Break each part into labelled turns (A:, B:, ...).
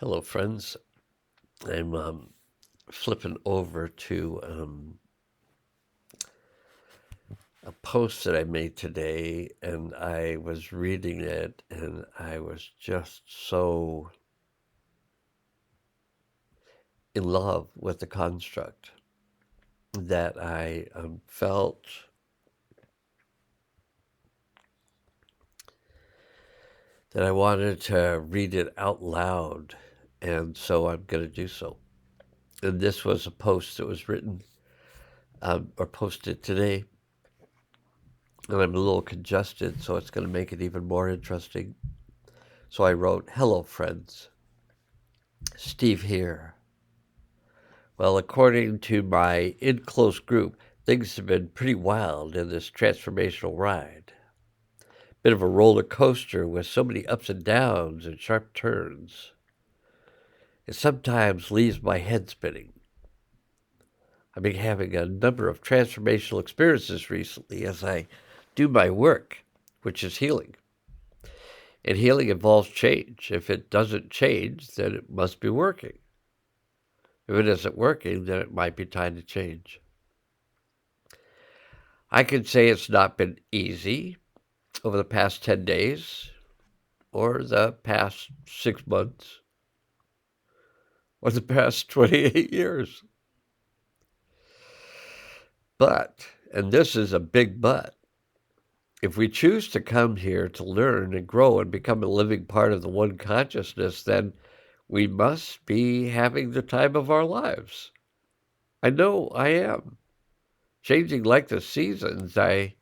A: Hello, friends. I'm flipping over to a post that I made today, and I was reading it, and I was just so in love with the construct that I felt that I wanted to read it out loud, and so I'm going to do so. And this was a post that was written or posted today, and I'm a little congested, so it's going to make it even more interesting. So I wrote, "Hello, friends. Steve here. Well, according to my in-close group, things have been pretty wild in this transformational ride. Bit of a roller coaster with so many ups and downs and sharp turns. It sometimes leaves my head spinning. I've been having a number of transformational experiences recently as I do my work, which is healing. And healing involves change. If it doesn't change, then it must be working. If it isn't working, then it might be time to change. I can say it's not been easy over the past 10 days or the past 6 months or the past 28 years. But, and this is a big but, if we choose to come here to learn and grow and become a living part of the one consciousness, then we must be having the time of our lives. I know I am. Changing like the seasons, I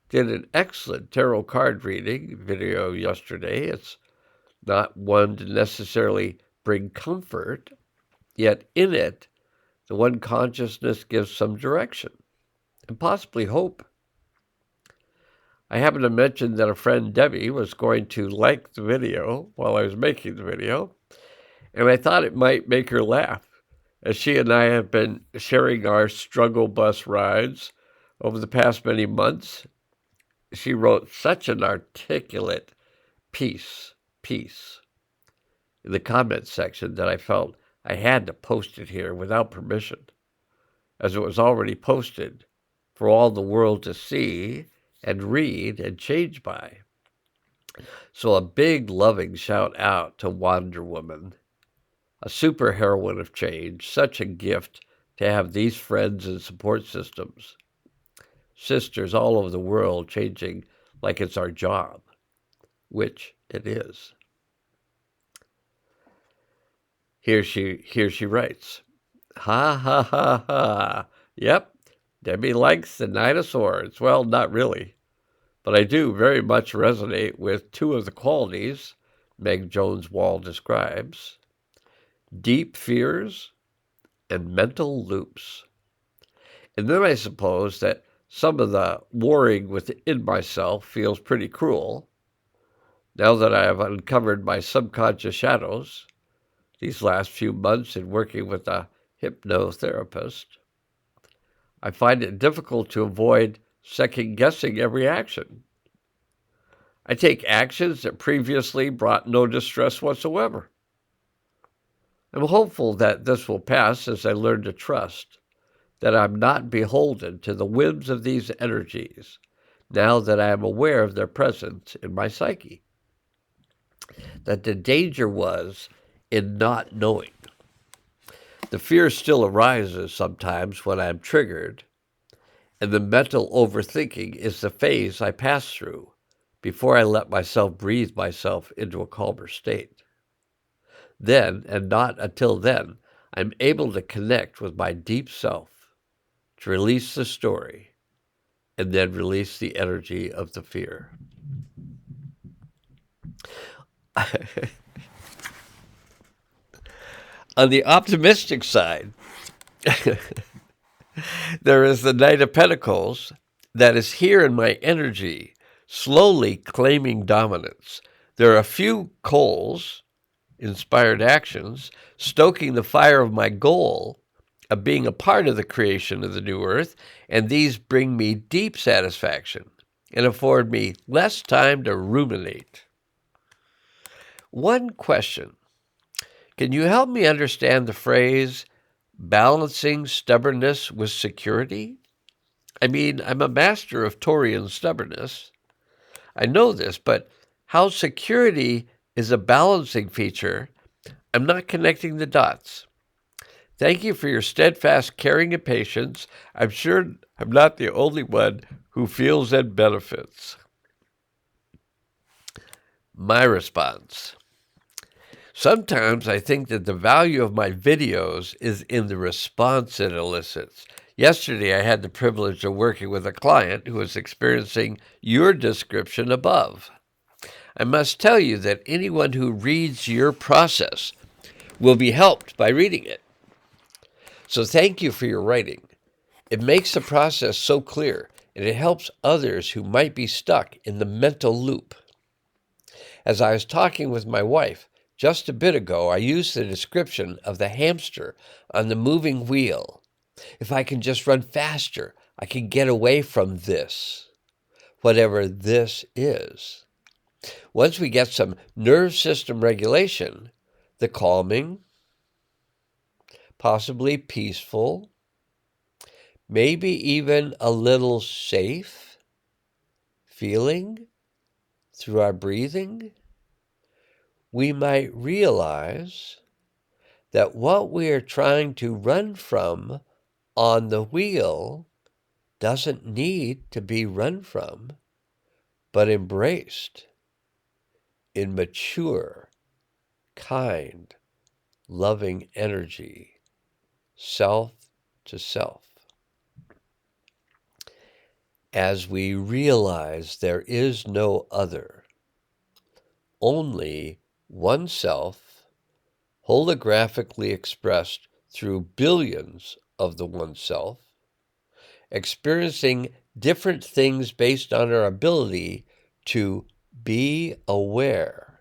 A: did an excellent tarot card reading video yesterday. It's not one to necessarily bring comfort, yet in it, the one consciousness gives some direction and possibly hope. I happened to mention that a friend, Debbie, was going to like the video while I was making the video, and I thought it might make her laugh, as she and I have been sharing our struggle bus rides over the past many months. She wrote such an articulate piece in the comments section that I felt I had to post it here without permission, as it was already posted for all the world to see and read and change by. So a big loving shout out to Wonder Woman, a superheroine of change, such a gift to have these friends and support systems. Sisters all over the world changing like it's our job, which it is. Here she writes, "Ha ha ha ha. Yep, Debbie likes the Knight of Swords. Well, not really, but I do very much resonate with two of the qualities Meg Jones Wall describes: deep fears and mental loops. And then I suppose that some of the warring within myself feels pretty cruel. Now that I have uncovered my subconscious shadows, these last few months in working with a hypnotherapist, I find it difficult to avoid second-guessing every action. I take actions that previously brought no distress whatsoever. I'm hopeful that this will pass as I learn to trust that I'm not beholden to the whims of these energies, now that I am aware of their presence in my psyche. That the danger was in not knowing. The fear still arises sometimes when I'm triggered, and the mental overthinking is the phase I pass through before I let myself breathe myself into a calmer state. Then, and not until then, I'm able to connect with my deep self, to release the story, and then release the energy of the fear." On the optimistic side, there is the Knight of Pentacles that is here in my energy, slowly claiming dominance. There are a few coals, inspired actions, stoking the fire of my goal of being a part of the creation of the new earth, and these bring me deep satisfaction and afford me less time to ruminate. One question: Can you help me understand the phrase balancing stubbornness with security? I mean, I'm a master of Taurian stubbornness. I know this, but how security is a balancing feature, I'm not connecting the dots. Thank you for your steadfast caring and patience. I'm sure I'm not the only one who feels and benefits. My response. Sometimes I think that the value of my videos is in the response it elicits. Yesterday, I had the privilege of working with a client who was experiencing your description above. I must tell you that anyone who reads your process will be helped by reading it. So thank you for your writing. It makes the process so clear, and it helps others who might be stuck in the mental loop. As I was talking with my wife just a bit ago, I used the description of the hamster on the moving wheel. If I can just run faster, I can get away from this, whatever this is. Once we get some nerve system regulation, the calming, possibly peaceful, maybe even a little safe feeling through our breathing, we might realize that what we are trying to run from on the wheel doesn't need to be run from, but embraced in mature, kind, loving energy, self to self. As we realize there is no other, only oneself, holographically expressed through billions of the oneself, experiencing different things based on our ability to be aware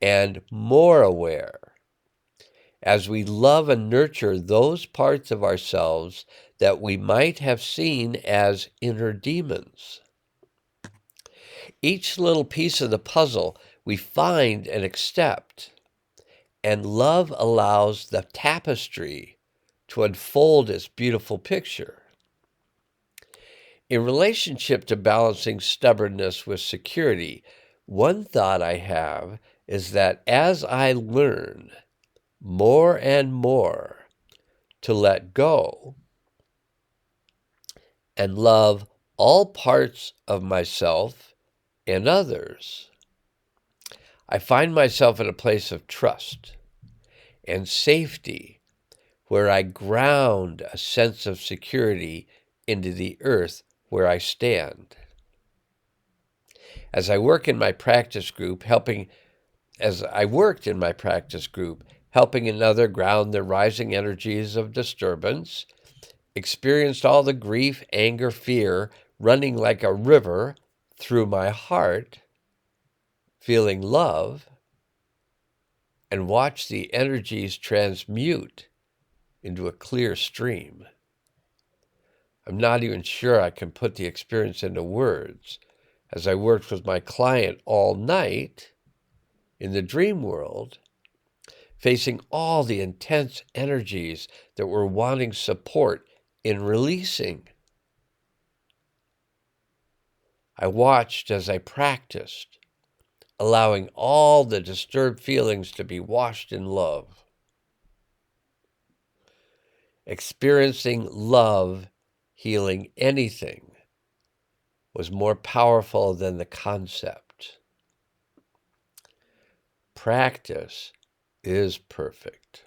A: and more aware as we love and nurture those parts of ourselves that we might have seen as inner demons. Each little piece of the puzzle we find and accept, and love allows the tapestry to unfold its beautiful picture. In relationship to balancing stubbornness with security, one thought I have is that as I learn more and more to let go and love all parts of myself and others, I find myself in a place of trust and safety where I ground a sense of security into the earth where I stand. As I worked in my practice group, helping another ground the rising energies of disturbance, experienced all the grief, anger, fear running like a river through my heart, feeling love, and watched the energies transmute into a clear stream. I'm not even sure I can put the experience into words. As I worked with my client all night in the dream world, facing all the intense energies that were wanting support in releasing, I watched as I practiced, allowing all the disturbed feelings to be washed in love. Experiencing love healing anything was more powerful than the concept. Practice is perfect.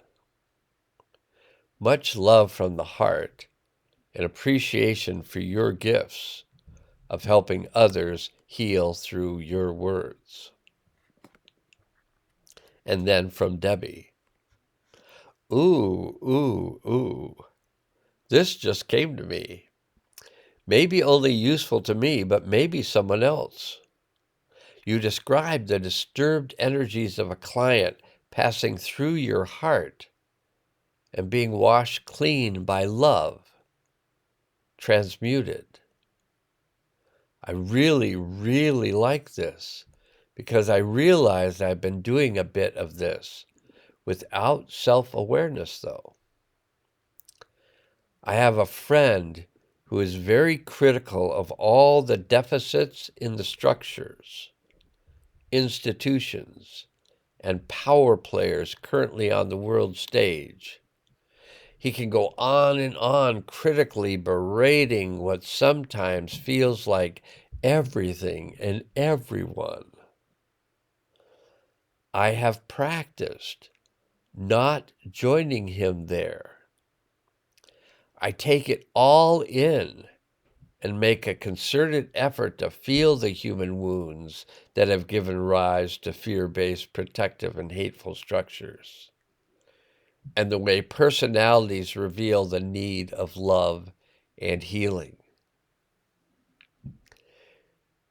A: Much love from the heart and appreciation for your gifts of helping others heal through your words. And then from Debbie. Ooh. This just came to me. Maybe only useful to me, but maybe someone else. You described the disturbed energies of a client passing through your heart and being washed clean by love, transmuted. I really like this because I realized I've been doing a bit of this without self-awareness, though. I have a friend who is very critical of all the deficits in the structures, institutions, and power players currently on the world stage. He can go on and on critically berating what sometimes feels like everything and everyone. I have practiced not joining him there. I take it all in and make a concerted effort to feel the human wounds that have given rise to fear-based protective and hateful structures, and the way personalities reveal the need of love and healing.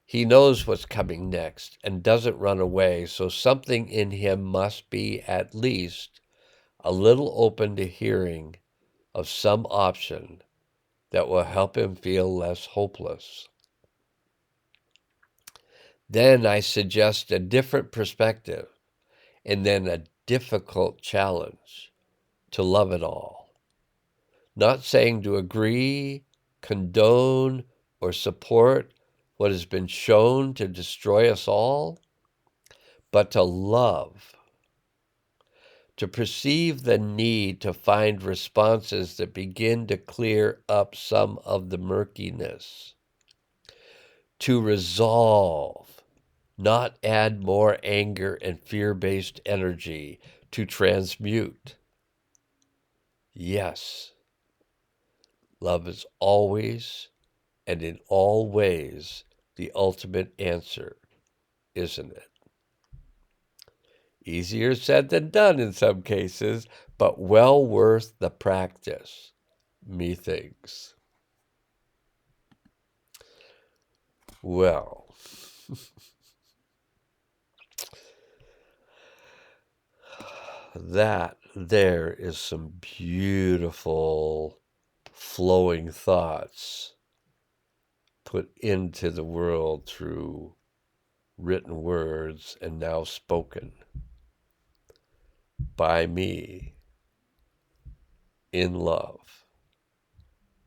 A: He knows what's coming next and doesn't run away, so something in him must be at least a little open to hearing of some option that will help him feel less hopeless. Then I suggest a different perspective and then a difficult challenge to love it all. Not saying to agree, condone, or support what has been shown to destroy us all, but to love, to perceive the need to find responses that begin to clear up some of the murkiness, to resolve, not add more anger and fear-based energy, to transmute. Yes, love is always and in all ways the ultimate answer, isn't it? Easier said than done in some cases, but well worth the practice, methinks. Well, that there is some beautiful flowing thoughts put into the world through written words and now spoken by me in love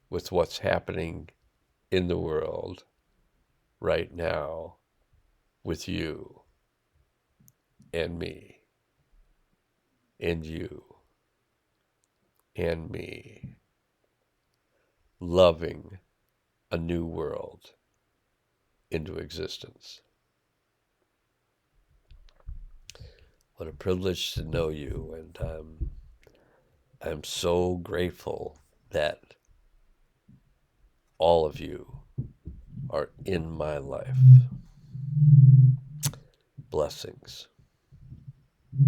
A: with what's happening in the world right now with you and me and you and me, loving a new world into existence. What a privilege to know you, and I'm so grateful that all of you are in my life. Blessings.